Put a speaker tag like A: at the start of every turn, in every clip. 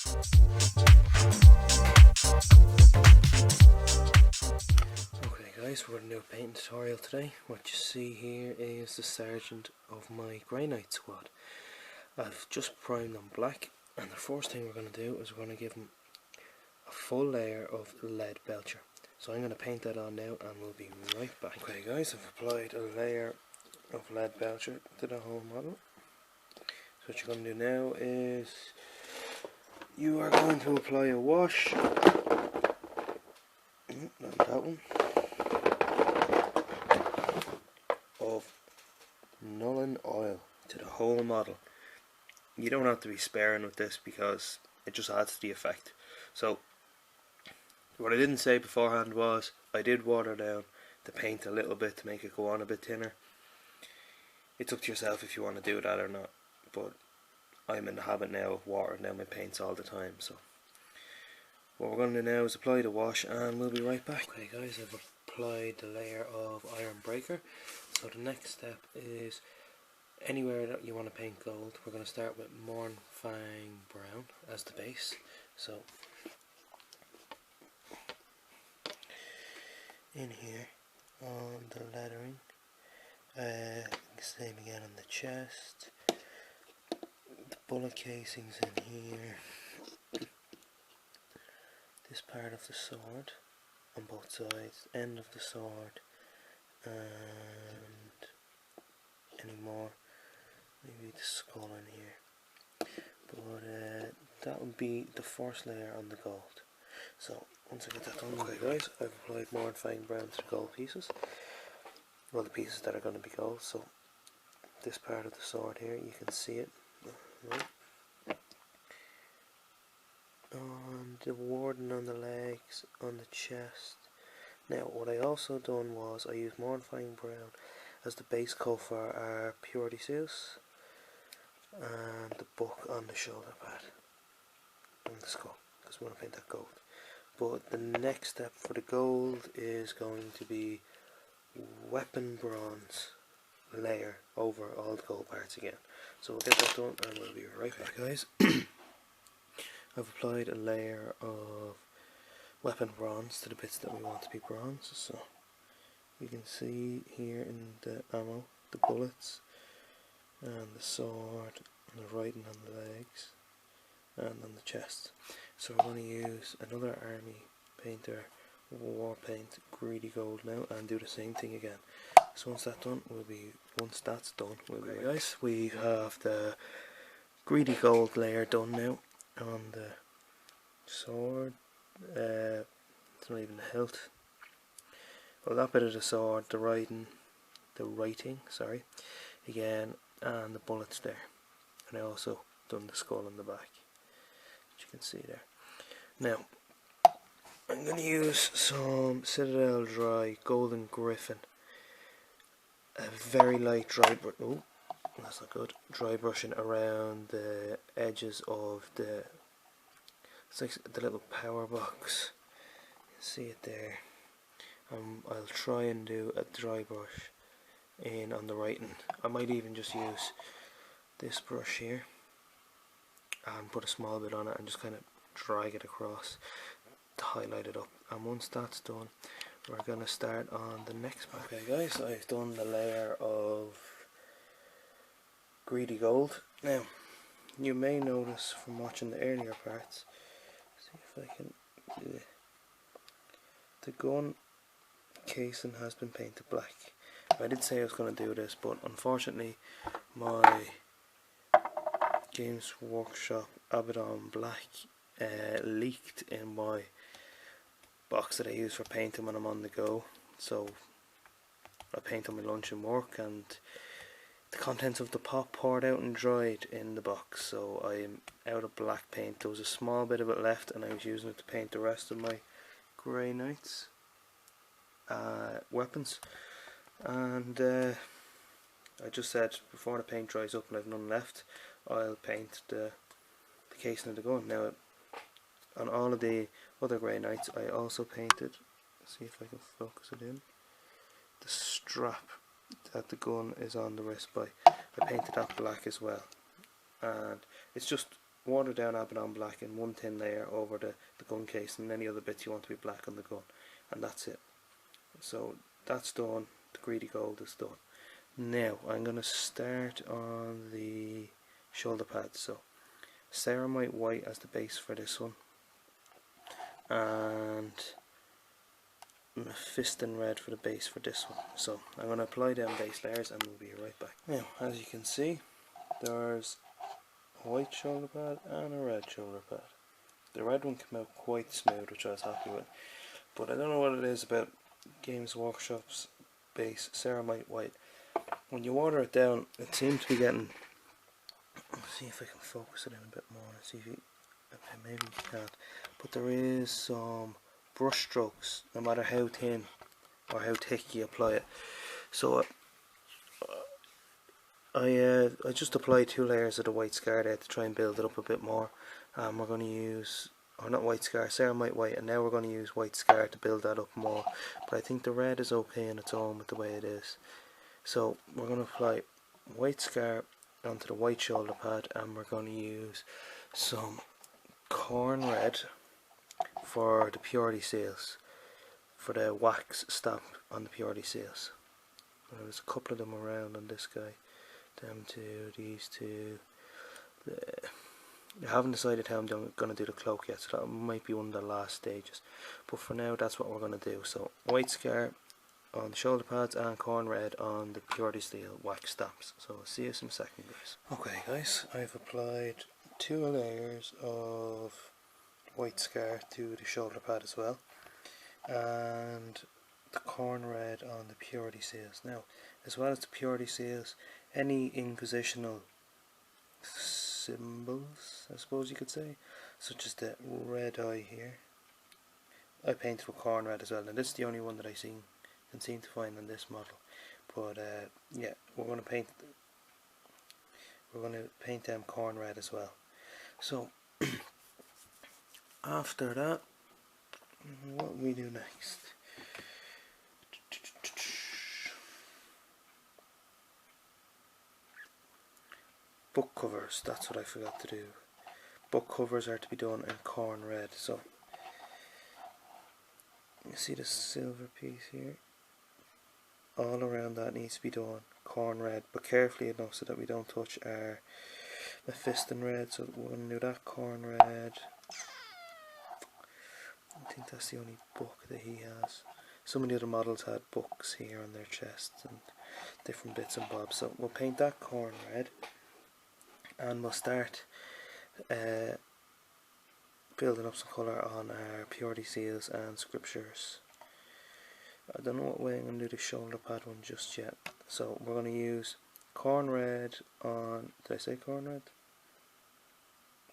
A: Okay guys, we're going to do a painting tutorial today. What you see here is the sergeant of my Grey Knight squad. I've just primed them black, and the first thing we're going to do is we're going to give them a full layer of lead belcher. So I'm going to paint that on now and we'll be right back. Okay guys, I've applied a layer of lead belcher to the whole model. So what you're going to do now is you are going to apply a wash, not that one, of Nuln Oil to the whole model. You don't have to be sparing with this because it just adds to the effect. So what I didn't say beforehand was I did water down the paint a little bit to make it go on a bit thinner. It's up to yourself if you want to do that or not, but I'm in the habit now of watering down my paints all the time. So what we're going to do now is apply the wash and we'll be right back. Okay guys, I've applied the layer of Iron Breaker. So the next step is anywhere that you want to paint gold, we're going to start with Mournfang Brown as the base. So in here on the lettering, same again on the chest, the bullet casings in here, this part of the sword on both sides, end of the sword, and any more, maybe the skull in here, but that would be the first layer on the gold. So once I get that done, okay guys, I've applied Mournfang Brown to the gold pieces, well the pieces that are going to be gold. So this part of the sword here, you can see it, right? On the warding on the legs, on the chest. Now what I also done was I used Mournfang Brown as the base coat for our Purity Zeus and the book on the shoulder pad and the skull, because we want to paint that gold. But the next step for the gold is going to be weapon bronze layer over all the gold parts again. So we'll get that done and we'll be right back guys. I've applied a layer of weapon bronze to the bits that we want to be bronze. So you can see here in the ammo, the bullets and the sword and the writing on the legs and on the chest. So we're going to use another army painter war paint Greedy Gold now and do the same thing again. So once that's done, we'll be okay guys, we have the Greedy Gold layer done now on the sword. It's not even the hilt. Well, that bit of the sword, the writing, sorry, again, and the bullets there. And I also done the skull in the back, which you can see there. Now, I'm going to use some Citadel Dry Golden Griffin. A very light dry brush. Oh, that's not good. Dry brushing around the edges of the. It's like the little power box. You can see it there. I'll try and do a dry brush in on the writing. I might even just use this brush here and put a small bit on it and just kind of drag it across to highlight it up. And once that's done, we're going to start on the next part. Okay guys, I've done the layer of Greedy Gold. Now, you may notice from watching the earlier parts, see if I can, the gun casing has been painted black. I did say I was going to do this, but unfortunately my Games Workshop Abaddon Black leaked in my box that I use for painting when I'm on the go. So I paint on my lunch and work, and the contents of the pot poured out and dried in the box, so I'm out of black paint. There was a small bit of it left and I was using it to paint the rest of my Grey Knights weapons, and I just said before the paint dries up and I've none left, I'll paint the casing of the gun. Now on all of the other Grey Knights I also painted, see if I can focus it in, the strap that the gun is on the wrist by. I painted that black as well, and it's just watered down Abaddon black in one thin layer over the gun case, and any other bits you want to be black on the gun, and that's it. So that's done, the greedy gold is done. Now I'm going to start on the shoulder pads. So ceramite white as the base for this one, and Mephiston red for the base for this one. So I'm going to apply them base layers and we'll be right back. Now, as you can see, there's a white shoulder pad and a red shoulder pad. The red one came out quite smooth, which I was happy with, but I don't know what it is about Games Workshop's base ceramite white. When you water it down, it seems to be getting, let's see if I can focus it in a bit more. Let's see if you, okay, maybe you can't, but there is some brush strokes no matter how thin or how thick you apply it. So I just applied 2 layers of the white scar there to try and build it up a bit more. We're going to use, or not white scar, ceramite white, and now we're going to use white scar to build that up more, but I think the red is okay on its own with the way it is. So we're going to apply white scar onto the white shoulder pad, and we're going to use some corn red for the purity seals, for the wax stamp on the purity seals. There's a couple of them around on this guy, them two, these two. I haven't decided how I'm going to do the cloak yet, so that might be one of the last stages, but for now that's what we're going to do. So white scar on the shoulder pads and corn red on the purity steel wax stamps. So I'll see you in a second, guys. Okay guys, I've applied 2 layers of white scar to the shoulder pad as well, and the corn red on the purity seals. Now, as well as the purity seals, any inquisitional symbols, I suppose you could say, such as the red eye here, I painted with corn red as well. Now this is the only one that I can seem to find on this model, but yeah, we're going to paint them corn red as well. So after that, what we do next? Book covers, that's what I forgot to do. Book covers are to be done in corn red. So you see the silver piece here? All around that needs to be done corn red, but carefully enough so that we don't touch our Mephiston red. So we're going to do that corn red. I think that's the only book that he has. Some of the other models had books here on their chests and different bits and bobs. So we'll paint that corn red, and we'll start building up some colour on our purity seals and scriptures. I don't know what way I'm going to do the shoulder pad one just yet. So we're going to use corn red on, did I say corn red?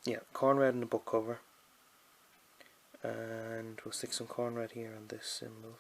A: Yeah, corn red in the book cover, and we'll stick some corn red here on this symbol,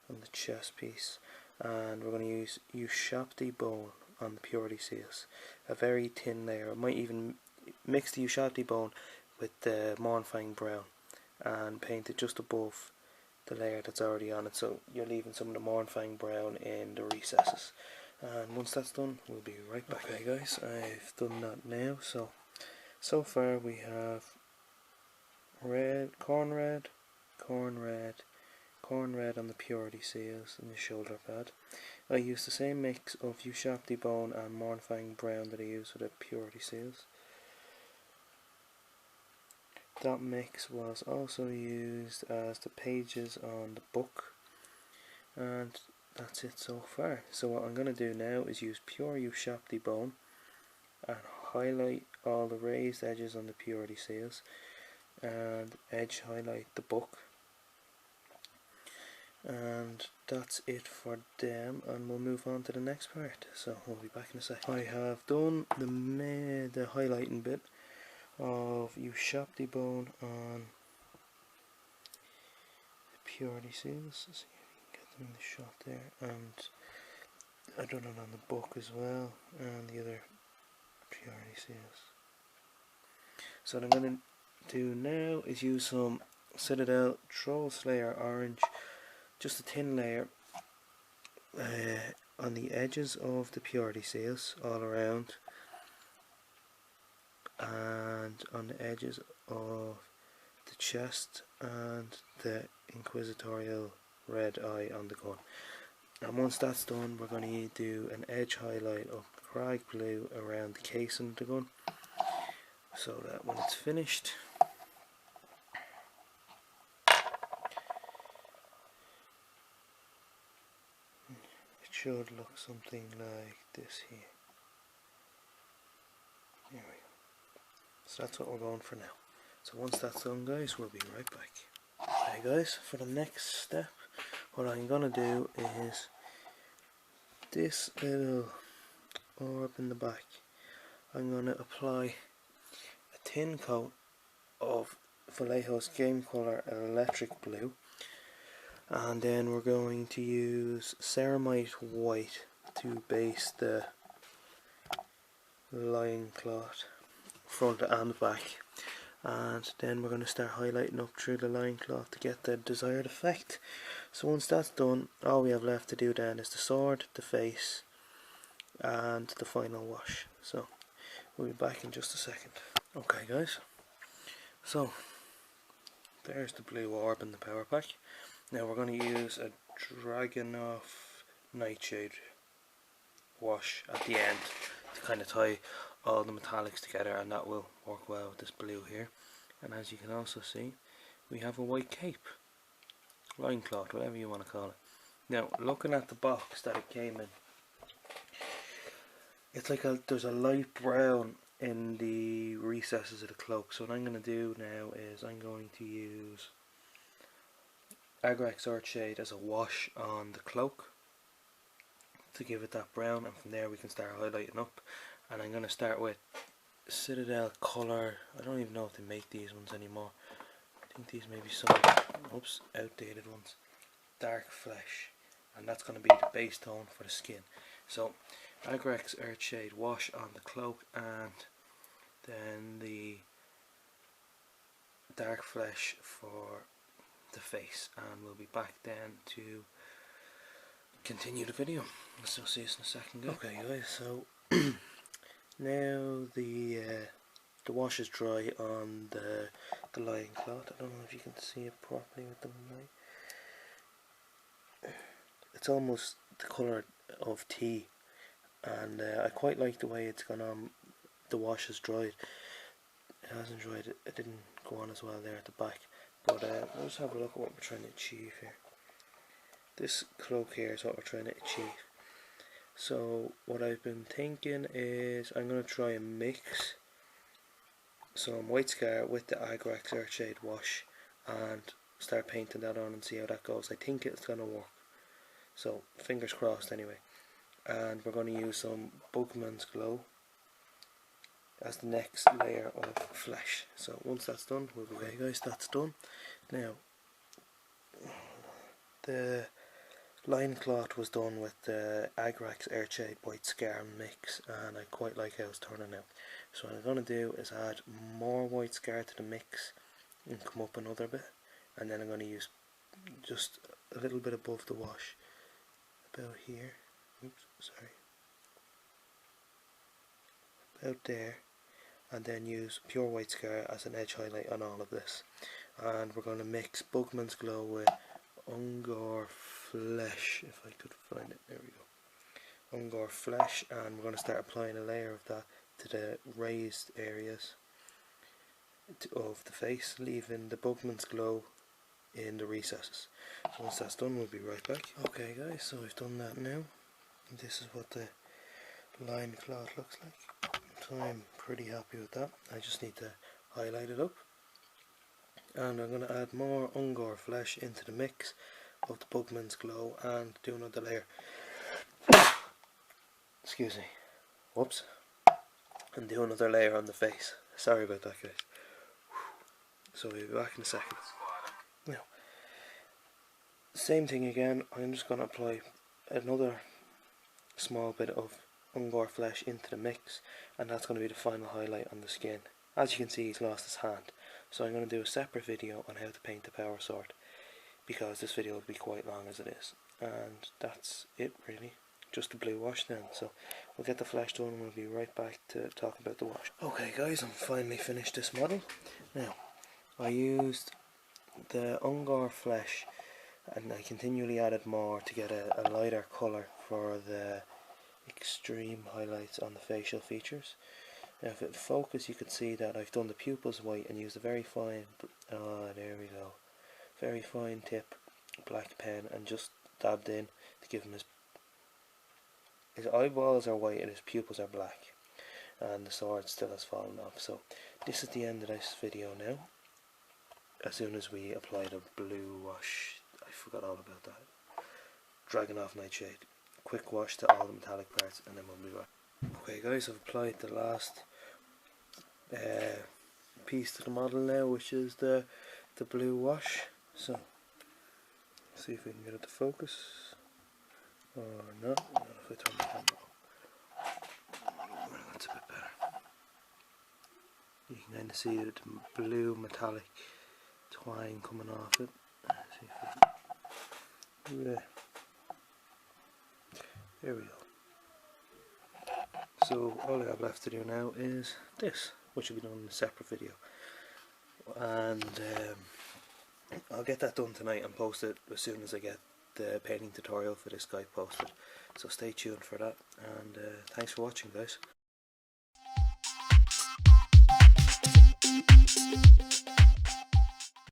A: on the chest piece, and we're going to use Ushabti bone on the purity seals, a very thin layer. I might even mix the Ushabti bone with the Mornfang brown and paint it just above the layer that's already on it, so you're leaving some of the Mornfang brown in the recesses. And once that's done, we'll be right back. Okay guys, I've done that now. So far we have corn red on the purity seals and the shoulder pad. I used the same mix of Ushabti bone and Mornfang brown that I used for the purity seals. That mix was also used as the pages on the book, and that's it so far. So what I'm going to do now is use pure Ushabti bone and highlight all the raised edges on the purity seals and edge highlight the book, and that's it for them, and we'll move on to the next part. So we'll be back in a second. I have done the highlighting bit of Ushabti bone on the purity seals. Let's see if we can get them in the shot there, and I've done it on the book as well and the other purity seals. So what I'm going to do now is use some Citadel Troll Slayer orange, just a thin layer on the edges of the purity seals all around, and on the edges of the chest and the inquisitorial red eye on the gun. And once that's done, we're going to do an edge highlight of Krag blue around the casing of the gun, so that when it's finished, it should look something like this here. There we go. So that's what we're going for now. So once that's done, guys, we'll be right back. Okay guys, for the next step, what I'm going to do is this little orb in the back. I'm going to apply a thin coat of Vallejo's Game Colour Electric Blue, and then we're going to use Ceramite White to base the lion cloth front and back, and then we're going to start highlighting up through the lion cloth to get the desired effect. So once that's done, all we have left to do then is the sword, the face and the final wash. So we'll be back in just a second. Okay guys, so there's the blue orb in the power pack. Now we're going to use a Dragunov Nightshade wash at the end to kind of tie all the metallics together, and that will work well with this blue here. And as you can also see, we have a white cape, loincloth, whatever you want to call it. Now looking at the box that it came in, it's like there's a light brown in the recesses of the cloak. So what I'm going to do now is I'm going to use Agrax Earthshade as a wash on the cloak to give it that brown, and from there we can start highlighting up. And I'm going to start with Citadel Colour. I don't even know if they make these ones anymore. I think these may be some outdated ones. Dark Flesh, and that's going to be the base tone for the skin. So Agrax Earthshade wash on the cloak, and then the Dark Flesh for the face, and we'll be back then to continue the video. So see you in a second, guys. Okay guys, so now the wash is dry on the lion cloth. I don't know if you can see it properly with the light. It's almost the colour of tea, and I quite like the way it's gone on. The wash is dried. It hasn't dried. It didn't go on as well there at the back. But let's have a look at what we're trying to achieve here. This cloak here is what we're trying to achieve. So what I've been thinking is I'm going to try and mix some white scar with the Agrax Earthshade wash and start painting that on and see how that goes. I think it's going to work. So fingers crossed anyway. And we're going to use some Bookman's Glow as the next layer of flesh. So once that's done, we'll be okay guys, that's done. Now the lion cloth was done with the Agrax Earthshade white scar mix, and I quite like how it's turning out. So what I'm going to do is add more white scar to the mix and come up another bit, and then I'm going to use just a little bit above the wash, about here, about there, and then use pure white scar as an edge highlight on all of this. And we're going to mix Bookman's Glow with Ungor Flesh, if I could find it. There we go. Ungor Flesh, and we're going to start applying a layer of that to the raised areas of the face, leaving the Bookman's Glow in the recesses. So once that's done, we'll be right back. Okay guys, so we've done that now. This is what the lion cloth looks like. So I'm pretty happy with that. I just need to highlight it up. And I'm going to add more Ungor Flesh into the mix of the Bookman's Glow and do another layer. Excuse me. Whoops. And do another layer on the face. Sorry about that guys. So we'll be back in a second. Now, same thing again. I'm just going to apply another small bit of Ungor Flesh into the mix, and that's going to be the final highlight on the skin. As you can see, he's lost his hand, so I'm going to do a separate video on how to paint the power sword, because this video will be quite long as it is. And that's it really. just the blue wash then. So we'll get the flesh done and we'll be right back to talk about the wash. Okay guys, I'm finally finished this model. Now, I used the Ungor flesh and I continually added more to get a lighter colour for the extreme highlights on the facial features. Now if it focus, you could see that I've done the pupils white and used a very fine, there we go, very fine tip black pen and just dabbed in to give him his eyeballs are white and his pupils are black, and the sword still has fallen off. So this is the end of this video now. As soon as we apply the blue wash, I forgot all about that, Dragunov Nightshade, quick wash to all the metallic parts and then we'll be back. Okay guys, I've applied the last piece to the model now, which is the blue wash. So see if we can get it to focus or not. If I turn the camera on, that's a bit better. You can kind of see the blue metallic twine coming off it. See if we, there we go. So all I have left to do now is this, which will be done in a separate video, and I'll get that done tonight and post it as soon as I get the painting tutorial for this guy posted. So stay tuned for that, and thanks for watching guys.